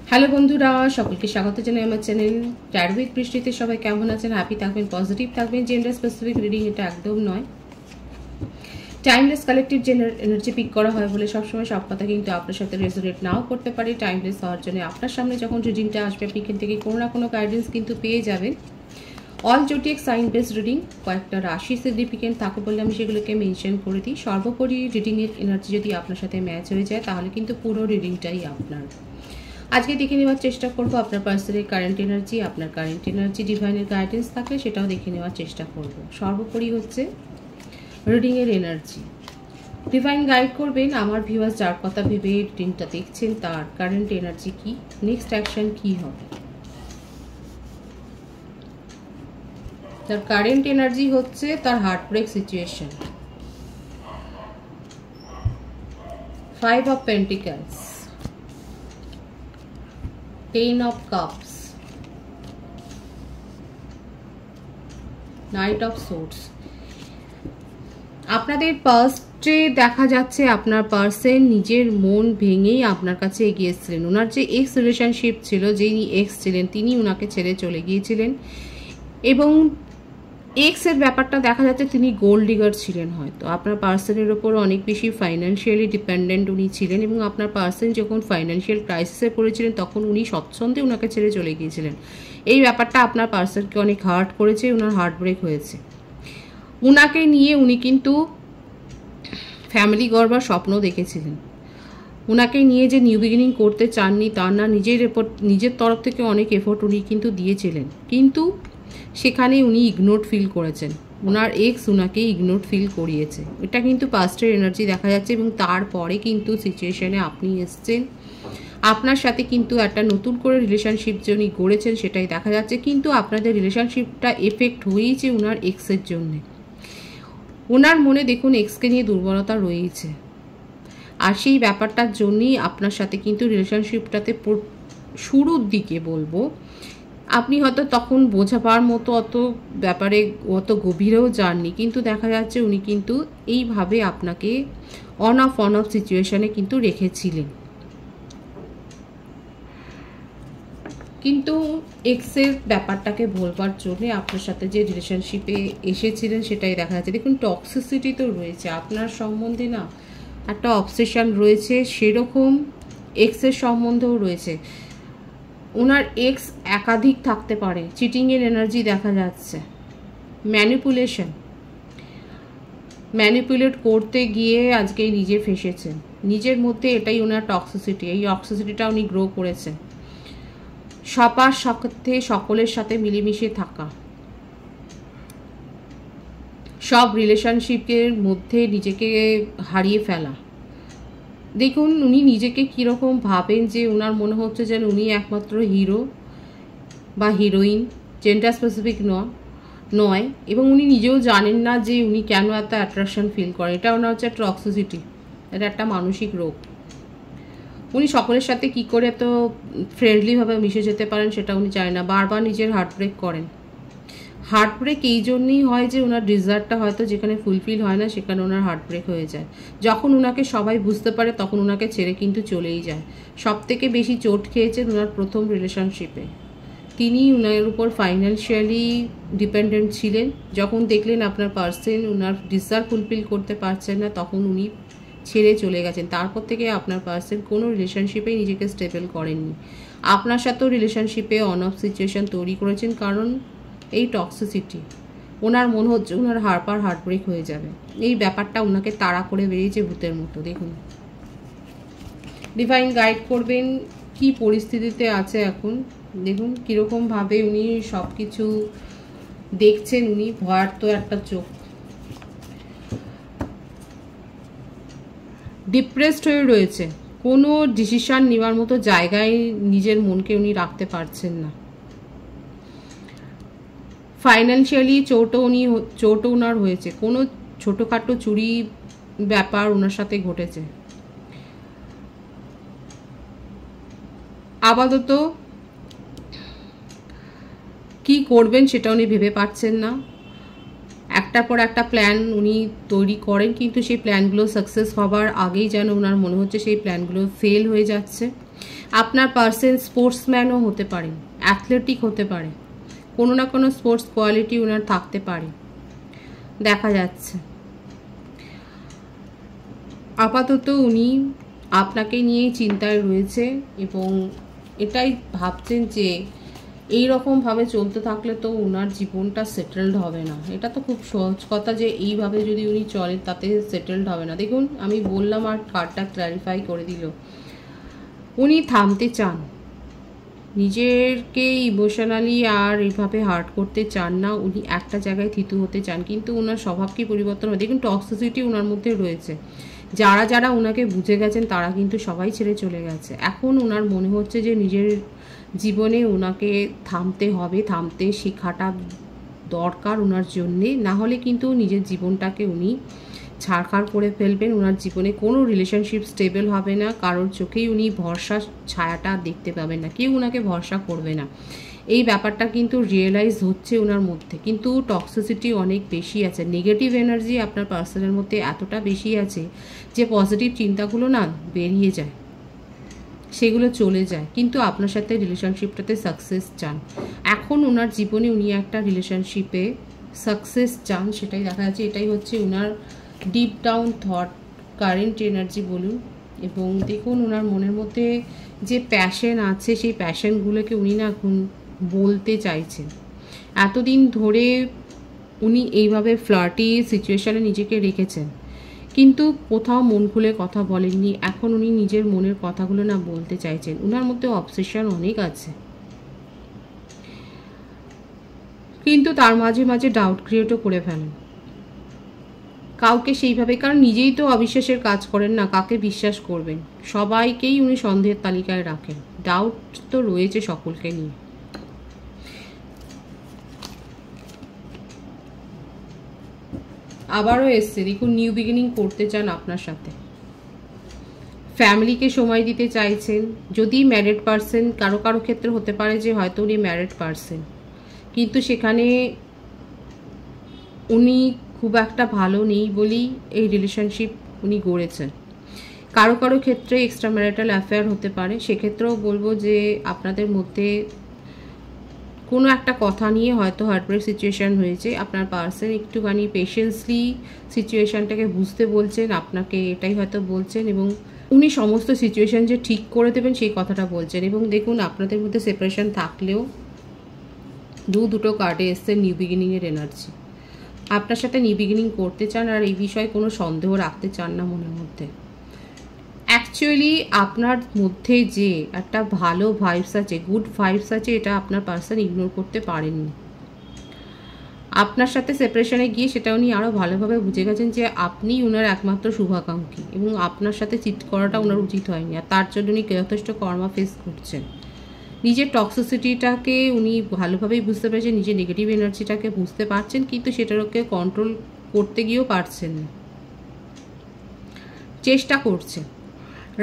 Hello বন্ধুরা, সকলকে স্বাগত জানাই আমার চ্যানেল ট্যারো উইথ বৃষ্টিতে। সবাই কেমন আছেন? হ্যাপি থাকবেন, পজিটিভ থাকবেন। জেন্ডার স্পেসিফিক রিডিং এটা একদম নয়, timeless collective gender energy pick করা হয় বলে সবসময় সব কথা কিন্তু আপনার সাথে রেজোনেট নাও করতে পারে। টাইমলেস হওয়ার জন্য আপনার সামনে যখন রিডিংটা আসবে আপনি এখান থেকে কোনো না কোনো গাইডেন্স কিন্তু পেয়ে যাবেন। অল জোটিক সাইন বেস রিডিং, কয়েকটা রাশি সিগনিফিকেন্ট থাকে বলে আমি সেগুলোকে মেনশন করে দিই। সর্বোপরি রিডিংয়ের এনার্জি যদি আপনার সাথে ম্যাচ হয়ে যায় তাহলে কিন্তু পুরো রিডিংটাই আপনার। আজকে দেখে নেওয়ার চেষ্টা করব আপনার পার্সনের কারেন্ট এনার্জি, আপনার কারেন্ট এনার্জি ডিভাইনের গাইডেন্স থাকলে সেটাও দেখে নেওয়ার চেষ্টা করব। সর্বোপরি হচ্ছে রিডিংয়ের এনার্জি। ডিভাইন গাইড করবেন আমার ভিউয়ার্স যার কথা ভেবে রিডিংটা দেখছেন তার কারেন্ট এনার্জি কি, নেক্সট অ্যাকশন কি হবে। তার কারেন্ট এনার্জি হচ্ছে তার heartbreak situation, 5 of Pentacles, 10 of Cups, Knight of Swords। আপনাদের পাস্টে দেখা যাচ্ছে আপনার পার্সন নিজের মন ভেঙেই আপনার কাছে এগিয়ে এসেছিলেন। ওনার যে এক্স রিলেশনশিপ ছিল, যেই এক্স ছিলেন তিনি ওনাকে ছেড়ে চলে গিয়েছিলেন এবং এক্সের ব্যাপারটা দেখা যাচ্ছে তিনি গোল্ড ডিগার ছিলেন। হয়তো আপনার পার্সনের ওপর অনেক বেশি ফাইন্যান্সিয়ালি ডিপেন্ডেন্ট উনি ছিলেন এবং আপনার পার্সন যখন ফাইন্যান্সিয়াল ক্রাইসিসে পড়েছিলেন তখন উনি স্বচ্ছন্দে ওনাকে ছেড়ে চলে গিয়েছিলেন। এই ব্যাপারটা আপনার পার্সনকে অনেক হার্ট করেছে, ওনার হার্ট ব্রেক হয়েছে। উনাকে নিয়ে উনি কিন্তু ফ্যামিলি গড়বার স্বপ্ন দেখেছিলেন। ওনাকে নিয়ে যে নিউ বিগিনিং করতে চাননি তা না, নিজের তরফ থেকে অনেক এফোর্ট উনি কিন্তু দিয়েছিলেন, কিন্তু সেখানে উনি ইগনোরড ফিল করেছেন। ওনার এক্স ওনাকে ইগনোরড ফিল করিয়েছে। এটা কিন্তু পাস্টের এনার্জি দেখা যাচ্ছে এবং তারপরে কিন্তু সিচুয়েশনে আপনি এসছেন। আপনার সাথে কিন্তু একটা নতুন করে রিলেশনশিপ যে উনি গড়েছেন সেটাই দেখা যাচ্ছে, কিন্তু আপনাদের রিলেশনশিপটা এফেক্ট হয়েছে ওনার এক্সের জন্যে। ওনার মনে দেখুন এক্সকে নিয়ে দুর্বলতা রয়েছে, আর সেই ব্যাপারটার জন্যই আপনার সাথে কিন্তু রিলেশনশিপটাতে শুরুর দিকে বলবো আপনি হয়তো তখন বোঝাবার মতো অত ব্যাপারে অত গভীরেও যাননি, কিন্তু দেখা যাচ্ছে উনি কিন্তু এইভাবে আপনাকে অন অফ সিচুয়েশনে কিন্তু রেখেছিলেন। কিন্তু এক্সের ব্যাপারটাকে বলবার জন্য আপনার সাথে যে রিলেশনশিপে এসেছিলেন সেটাই দেখা যাচ্ছে। দেখুন টক্সিসিটি তো রয়েছে আপনার সম্বন্ধে, না একটা অবসেশন রয়েছে, সেরকম এক্সের সম্বন্ধেও রয়েছে। ওনার এক্স একাধিক থাকতে পারে, চিটিংয়ের এনার্জি দেখা যাচ্ছে, ম্যানিপুলেট করতে গিয়ে আজকে নিজে ফেসেছেন নিজের মধ্যে। এটাই ওনার টক্সিসিটি, এই টক্সিসিটিটা উনি গ্রো করেছেন। সবার সাথে সকলের সাথে মিলেমিশে থাকা, সব রিলেশনশিপের মধ্যে নিজেকে হারিয়ে ফেলা। দেখুন উনি নিজেকে কীরকম ভাবেন, যে ওনার মনে হচ্ছে যেন উনি একমাত্র হিরো বা হিরোইন, জেন্ডার স্পেসিফিক নয়, এবং উনি নিজেও জানেন না যে উনি কেন এত অ্যাট্রাকশন ফিল করেন। এটা ওনার হচ্ছে টক্সিসিটি, এটা একটা মানসিক রোগ। উনি সকলের সাথে কি করে এত ফ্রেন্ডলিভাবে মিশে যেতে পারেন সেটা উনি জানেন না। বারবার নিজের হার্ট ব্রেক করেন। হার্ট ব্রেক এই জন্যই হয় যে ওনার ডিজায়ারটা হয়তো যেখানে ফুলফিল হয় না সেখানে ওনার হার্ট ব্রেক হয়ে যায়। যখন ওনাকে সবাই বুঝতে পারে তখন ওনাকে ছেড়ে কিন্তু চলেই যায়। সব থেকে বেশি চোট খেয়েছেন ওনার প্রথম রিলেশনশিপে। তিনি ওনার উপর ফাইন্যান্সিয়ালি ডিপেন্ডেন্ট ছিলেন। যখন দেখলেন আপনার পার্সন ওনার ডিজায়ার ফুলফিল করতে পারছেন না তখন উনি ছেড়ে চলে গেছেন। তারপর থেকে আপনার পার্সন কোনো রিলেশনশিপেই নিজেকে স্টেবল করেননি। আপনার সাথেও রিলেশনশিপে অন অফ সিচুয়েশন তৈরি করেছেন, কারণ এই টক্সিসিটি ওনার মনে হচ্ছে ওনার হার্ট ব্রেক হয়ে যাবে। এই ব্যাপারটা ওনাকে তাড়া করে বেরিয়েছে ভূতের মতো। দেখুন ডিভাইন গাইড করবেন কি পরিস্থিতিতে আছে এখন। দেখুন কীরকমভাবে উনি সব কিছু দেখছেন। উনি ভয়ার্ত একটা চোখ, ডিপ্রেসড হয়ে রয়েছে। কোনো ডিসিশন নেওয়ার মতো জায়গায় নিজের মনকে উনি রাখতে পারছেন না। ফাইন্যান্সিয়ালি চোটও ওনার হয়েছে, কোনো ছোটোখাটো চুরি ব্যাপার ওনার সাথে ঘটেছে। আপাতত কি করবেন সেটা উনি ভেবে পাচ্ছেন না। একটার পর একটা প্ল্যান উনি তৈরি করেন, কিন্তু সেই প্ল্যানগুলো সাকসেস হবার আগেই যেন ওনার মনে হচ্ছে সেই প্ল্যানগুলো ফেল হয়ে যাচ্ছে। আপনার পার্সন স্পোর্টসম্যানও হতে পারেন, অ্যাথলেটিক হতে পারে, কোনো না কোনো স্পোর্টস কোয়ালিটি ওনার থাকতে পারে দেখা যাচ্ছে। আপাতত উনি আপনাকে নিয়ে চিন্তায় রয়েছে এবং এটাই ভাবছেন যে এই রকমভাবে চলতে থাকলে তো ওনার জীবনটা সেটেলড হবে না। এটা তো খুব সহজ কথা যে এইভাবে যদি উনি চলেন তাতে সেটেলড হবে না। দেখুন আমি বললাম আর কার্ডটা ক্ল্যারিফাই করে দিল, উনি থামতে চান, নিজেকে ইমোশনালি আর এইভাবে হার্ট করতে চান না, উনি একটা জায়গায় থিতু হতে চান। কিন্তু ওনার স্বভাব কি পরিবর্তন হয়? দেখুন টক্সিসিটি ওনার মধ্যে রয়েছে, যারা যারা ওনাকে বুঝে গেছেন তারা কিন্তু সবাই ছেড়ে চলে গেছে। এখন ওনার মনে হচ্ছে যে নিজের জীবনে ওনাকে থামতে হবে, থামতে শেখাটা দরকার ওনার জন্যে, না হলে কিন্তু নিজের জীবনটাকে উনি ছাড়খাড় করে ফেলবেন। ওনার জীবনে কোনো রিলেশনশিপ স্টেবল হবে না, কারোর চোখেই উনি ভরসা ছায়াটা দেখতে পাবেন না, কেউ ওনাকে ভরসা করবে না। এই ব্যাপারটা কিন্তু রিয়েলাইজ হচ্ছে ওনার মধ্যে। কিন্তু টক্সিসিটি অনেক বেশি আছে, নেগেটিভ এনার্জি আপনার পার্সনের মধ্যে এতটা বেশি আছে যে পজিটিভ চিন্তাগুলো না বেরিয়ে যায়, সেগুলো চলে যায়। কিন্তু আপনার সাথে রিলেশনশিপটাতে সাকসেস চান। এখন ওনার জীবনে উনি একটা রিলেশনশিপে সাকসেস চান, সেটাই দেখা যাচ্ছে। এটাই হচ্ছে ওনার deep down thought, current energy বলুন। এবং দেখুন ওনার মনের মধ্যে যে প্যাশন আছে সেই প্যাশনগুলোকে উনি না এখন বলতে চাইছেন। এতদিন ধরে উনি এইভাবে ফ্লার্টি সিচুয়েশানে নিজেকে রেখেছেন, কিন্তু কোথাও মন খুলে কথা বলেননি। এখন উনি নিজের মনের কথাগুলো না বলতে চাইছেন। ওনার মধ্যে অবসেশন অনেক আছে, কিন্তু তার মাঝে মাঝে ডাউট ক্রিয়েটও করে ফেলেন কাউকে সেইভাবে, কারণ নিজেই তো অবিশ্বাসের কাজ করেন না, কাকে বিশ্বাস করবেন? সবাইকেই উনি সন্দেহের তালিকায় রাখেন। ডাউট তো রয়েছে সকলকে নিয়ে। আবারও এসছে, দেখুন নিউ বিগিনিং করতে চান আপনার সাথে, ফ্যামিলিকে সময় দিতে চাইছেন। যদি ম্যারিড পার্সন, কারো কারো ক্ষেত্রে হতে পারে যে হয়তো উনি ম্যারিড পার্সন, কিন্তু সেখানে উনি খুব একটা ভালো নেই বলেই এই রিলেশনশিপ উনি গড়েছেন। কারো কারো ক্ষেত্রে এক্সট্রা ম্যারিটাল অ্যাফেয়ার হতে পারে, সেক্ষেত্রেও বলবো যে আপনাদের মধ্যে কোনো একটা কথা নিয়ে হয়তো হার্টব্রেক সিচুয়েশান হয়েছে। আপনার পার্সন একটুখানি পেশেন্সলি সিচুয়েশানটাকে বুঝতে বলছেন, আপনাকে এটাই হয়তো বলছেন, এবং উনি সমস্ত সিচুয়েশান যে ঠিক করে দেবেন সেই কথাটা বলছেন। এবং দেখুন আপনাদের মধ্যে সেপারেশন থাকলেও দুটো কার্ডে এসছে নিউ বিগিনিংয়ের এনার্জি। আপনার সাথে নিউ বিগিনিং করতে চান আর এই বিষয়ে কোনো সন্দেহ রাখতে চান না মনের মধ্যে। অ্যাকচুয়ালি আপনার মধ্যে যে একটা ভালো ভাইবস আছে, গুড ভাইবস আছে, এটা আপনার পার্সন ইগনোর করতে পারেননি। আপনার সাথে সেপারেশনে গিয়ে সেটা উনি আরও ভালোভাবে বুঝে গেছেন যে আপনি ওনার একমাত্র শুভাকাঙ্ক্ষী, এবং আপনার সাথে চিট করাটা ওনার উচিত হয়নি, আর তার জন্য উনি যথেষ্ট কর্মা ফেস করছেন। নিজের টক্সিসিটিটাকে উনি ভালোভাবেই বুঝতে পেরেছেন, নিজের নেগেটিভ এনার্জিটাকে বুঝতে পারছেন, কিন্তু সেটাকে কন্ট্রোল করতে গিয়েও পারছেন না, চেষ্টা করছেন।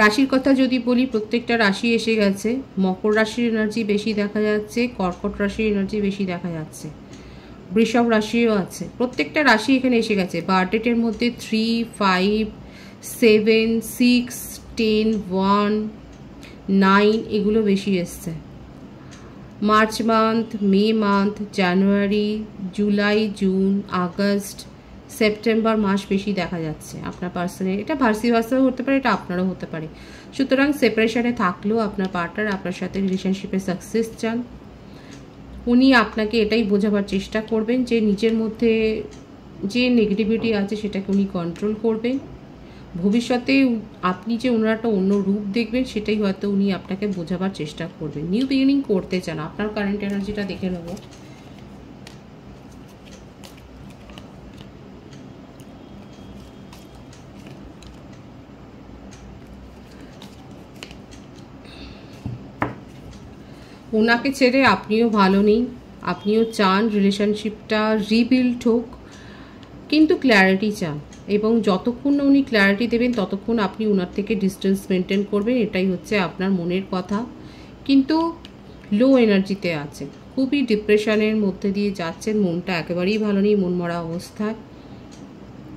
রাশির কথা যদি বলি, প্রত্যেকটা রাশি এসে গেছে। মকর রাশির এনার্জি বেশি দেখা যাচ্ছে, কর্কট রাশির এনার্জি বেশি দেখা যাচ্ছে, বৃষভ রাশিও আছে। প্রত্যেকটা রাশি এখানে এসে গেছে। বার্থডেটের মধ্যে 3, 5, 7, 6, 10, 1, 9 এগুলো বেশি এসছে। মার্চ মান্থ, মে মান্থ, জানুয়ারি, জুলাই, জুন, আগস্ট, সেপ্টেম্বর মাস বেশি দেখা যাচ্ছে আপনার পার্সনের। এটা ভার্সি ভার্সাও হতে পারে, এটা আপনারও হতে পারে। সুতরাং সেপারেশনে থাকলেও আপনার পার্টনার আপনার সাথে রিলেশনশিপে সাকসেস চান। উনি আপনাকে এটাই বোঝাবার চেষ্টা করবেন যে নিজের মধ্যে যে নেগেটিভিটি আছে সেটাকে উনি কন্ট্রোল করবেন। ভবিষ্যতে আপনি যে ওনার একটা অন্য রূপ দেখবেন সেটাই হয়তো উনি আপনাকে বোঝাবার চেষ্টা করবেন। নিউ বিগিনিং করতে চান। আপনার কারেন্ট এনার্জিটা দেখে নেব। ওনাকে ছেড়ে আপনিও ভালো নেই, আপনিও চান রিলেশনশিপটা রিবিল্ড হোক, কিন্তু ক্ল্যারিটি চান। এবং যতক্ষণ না উনি ক্ল্যারিটি দেবেন ততক্ষণ আপনি ওনার থেকে ডিস্টেন্স মেনটেন করবেন, এটাই হচ্ছে আপনার মনের কথা। কিন্তু লো এনার্জিতে আছে, খুবই ডিপ্রেশনের মধ্যে দিয়ে যাচ্ছেন, মনটা একেবারেই ভালো নেই, মন মরা অবস্থায়।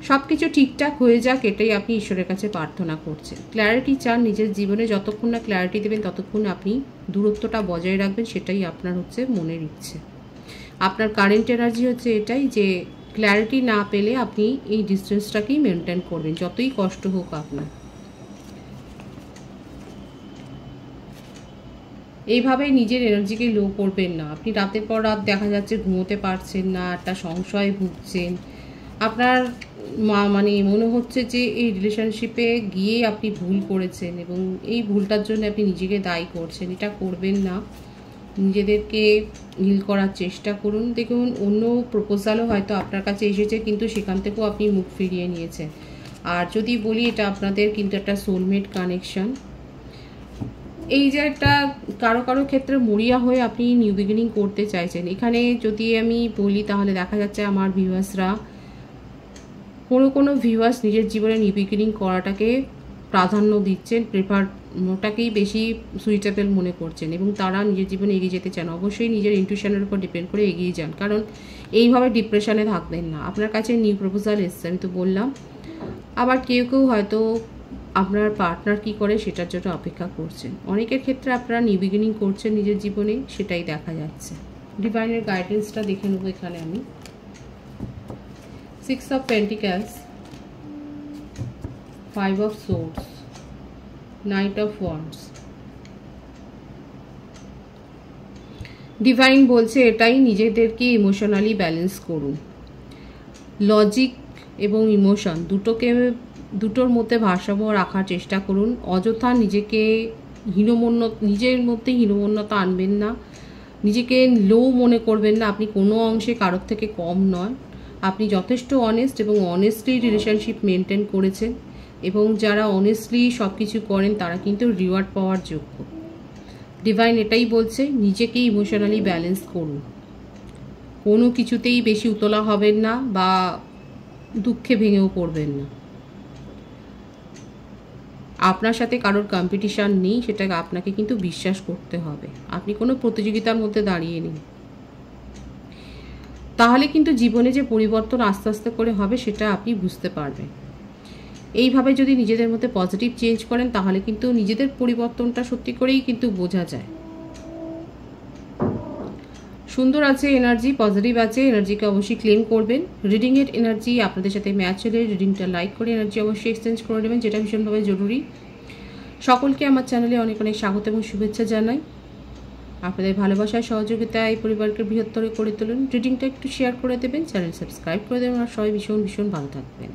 সব কিছু ঠিকঠাক হয়ে যাক, এটাই আপনি ঈশ্বরের কাছে প্রার্থনা করছেন। ক্ল্যারিটি চান নিজের জীবনে, যতক্ষণ না ক্ল্যারিটি দেবেন ততক্ষণ আপনি দূরত্বটা বজায় রাখবেন, সেটাই আপনার হচ্ছে মনের ইচ্ছে। আপনার কারেন্ট এনার্জি হচ্ছে এটাই যে ক্ল্যারিটি না পেলে আপনি এই ডিস্টেন্সটাকেই মেনটেন করবেন, যতই কষ্ট হোক আপনার। এইভাবে নিজের এনার্জিকে লো করবেন না। আপনি রাতের পর রাত দেখা যাচ্ছে ঘুমোতে পারছেন না, একটা সংশয় ভুগছেন, আপনার মানে মনে হচ্ছে যে এই রিলেশনশিপে গিয়ে আপনি ভুল করেছেন এবং এই ভুলটার জন্য আপনি নিজেকে দায়ী করছেন। এটা করবেন না, নিজেদেরকে হিল করার চেষ্টা করুন। দেখুন, অন্য প্রপোজালও হয়তো আপনার কাছে এসেছে, কিন্তু সেখান থেকেও আপনি মুখ ফিরিয়ে নিয়েছেন। আর যদি বলি, এটা আপনাদের কিন্তু একটা সোলমেট কানেকশন। এই যে একটা কারো কারো ক্ষেত্রে মরিয়া হয়ে আপনি নিউ বিগিনিং করতে চাইছেন। এখানে যদি আমি বলি তাহলে দেখা যাচ্ছে আমার ভিউয়ার্সরা, কোনো ভিউয়ার্স নিজের জীবনে নিউ বিগিনিং করাটাকে প্রাধান্য দিচ্ছেন, ওটাকেই বেশি সুইটেবল মনে করছেন এবং তারা নিজের জীবনে এগিয়ে যেতে চান। অবশ্যই নিজের ইনটিউশনের উপর ডিপেন্ড করে এগিয়ে যান, কারণ এইভাবে ডিপ্রেশনে থাকবেন না। আপনার কাছে নিউ প্রপোজাল এসছে, আমি তো বললাম। আবার কেউ কেউ হয়তো আপনার পার্টনার কি করে সেটার জন্য অপেক্ষা করছেন। অনেকের ক্ষেত্রে আপনারা নিউ বিগিনিং করছেন নিজের জীবনে, সেটাই দেখা যাচ্ছে। ডিভাইনের গাইডেন্সটা দেখে নেবো এখানে আমি। 6 of Pentacles, 5 of Swords, Knight of Wands। Divine বলছে এটাই, নিজেদেরকে ইমোশনালি ব্যালেন্স করুন। লজিক এবং ইমোশন দুটোর মধ্যে ভারসাম্য রাখার চেষ্টা করুন। অযথা নিজের মধ্যে হীনমন্যতা আনবেন না, নিজেকে লো মনে করবেন না। আপনি কোনো অংশে কারোর থেকে কম নয়, আপনি যথেষ্ট অনেস্ট এবং অনেস্টলি রিলেশনশিপ মেনটেন করেছেন এবং যারা অনেস্টলি সব কিছু করেন তারা কিন্তু রিওয়ার্ড পাওয়ার যোগ্য। ডিভাইন এটাই বলছে, নিজেকে ইমোশনালি ব্যালেন্স করুন। কোনো কিছুতেই বেশি উতলা হবেন না বা দুঃখে ভেঙেও পড়বেন না। আপনার সাথে কারোর কম্পিটিশান নেই, সেটাকে আপনাকে কিন্তু বিশ্বাস করতে হবে। আপনি কোনো প্রতিযোগিতার মধ্যে দাঁড়িয়ে নেই, তাহলে কিন্তু জীবনে যে পরিবর্তন আস্তে আস্তে করে হবে সেটা আপনি বুঝতে পারবেন। এইভাবে যদি নিজেদের মধ্যে পজিটিভ চেঞ্জ করেন তাহলে কিন্তু নিজেদের পরিবর্তনটা সত্যি করেই কিন্তু বোঝা যায়। সুন্দর আছে এনার্জি, পজিটিভ আছে, এনার্জিকে অবশ্যই ক্লেম করবেন। রিডিংয়ের এনার্জি আপনাদের সাথে ম্যাচ হলে রিডিংটা লাইক করে এনার্জি অবশ্যই এক্সচেঞ্জ করে নেবেন, যেটা ভীষণভাবে জরুরি। সকলকে আমার চ্যানেলে অনেক অনেক স্বাগত এবং শুভেচ্ছা জানাই। আপনাদের ভালোবাসায় সহযোগিতা এই পরিবারকে বৃহত্তর করে তুলুন। রিডিংটা একটু শেয়ার করে দেবেন, চ্যানেল সাবস্ক্রাইব করে দেবেন, আর সবাই ভীষণ ভালো থাকবেন।